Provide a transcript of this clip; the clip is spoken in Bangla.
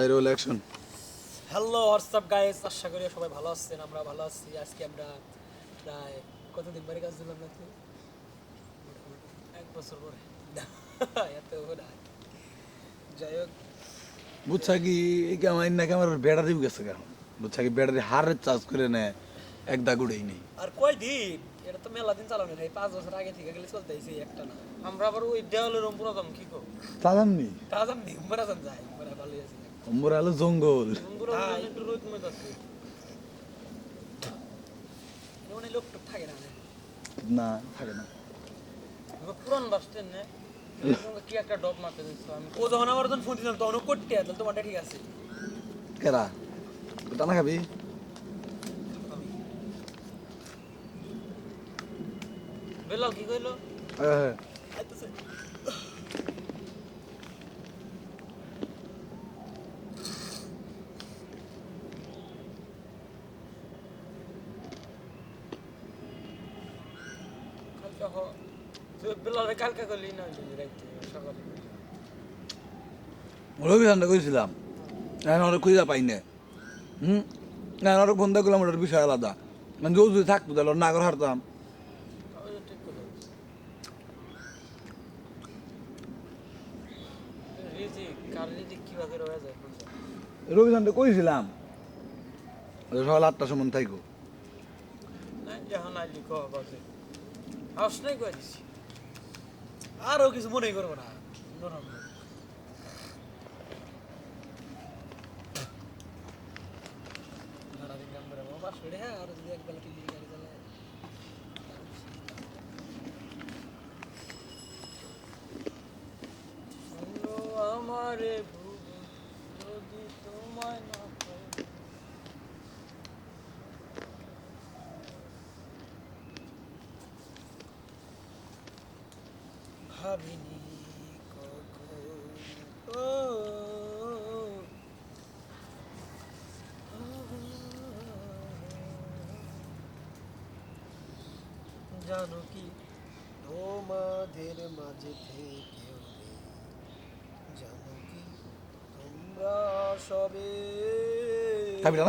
ইলেকশন। হ্যালো হোয়াটসঅ্যাপ গাইস, আশা করি সবাই ভালো আছেন। আমরা ভালো আছি। আজকে আমরা প্রায় কতদিন পরে কাজ দিলাম নাকি? এক বছর পরে এত না। যাই হোক, বুঝছা কি এই কামাই নাকি আমার ব্যাটারি গেছে এখন, বুঝছা কি ব্যাটারি হারের চার্জ করে নেয় এক দাগ উড়েই নেই। আর কয়দিন? এটা তো মেলা দিন চালানো নেই, 5 বছর আগে থেকে গেলে চলতেছে একটা না। আমরা আবার ওই দেওয়ালের উপর দাম কি কো চালাননি তা জানি মরা যান যায় মরা ভালোই আছে। মোর আলো জঙ্গল। হ্যাঁ, একটু রোদ মে যাচ্ছে, মানে লোক টুক থাকে না। না থাকে না। পুরান বাস স্ট্যান্ড না, কি একটা ডব মারতে দিচ্ছ। আমি ও যখন আমার ফোন দিলাম তখন ও করতে তাহলে তোমারটা ঠিক আছে। কেরা টানা খাবি? বেলাল কি কইলো? হ্যাঁ আইতেছে। কালকে তুই বেলালে কালকে করলি না রাইতে সকালে? রবি ঠান্ডা করেছিলাম, এখন ওরা খুঁজে পাই না। না ওরা বন্ধা করলাম, ওটার বিষয় আলাদা। মানে যদি থাকতো তাহলে ওর নাগর হারতাম। ঠিক করে রিজিক কার রিজিক কিভাবে রয়ে যায় বুঝছো? রবি ঠান্ডা করেছিলাম সকাল 8টার সময় থাইকো। না যখন আইলি কহ বাজে হাউস নাই করে দিছি, আরও কিছু মনেই করবো না। নরম না। সারাদিন কাম করে আমার বাস করে, হ্যাঁ, আর যদি একবেলা টিভি গাড়ি চালায়। শুনো আমারে ভুবন, যদি তোমায় না পাই। ভাবিনি কখনো জানো কি তোমাদের মাঝে থেকেও নেই, জানো কি তোমরা সবে খাবি না?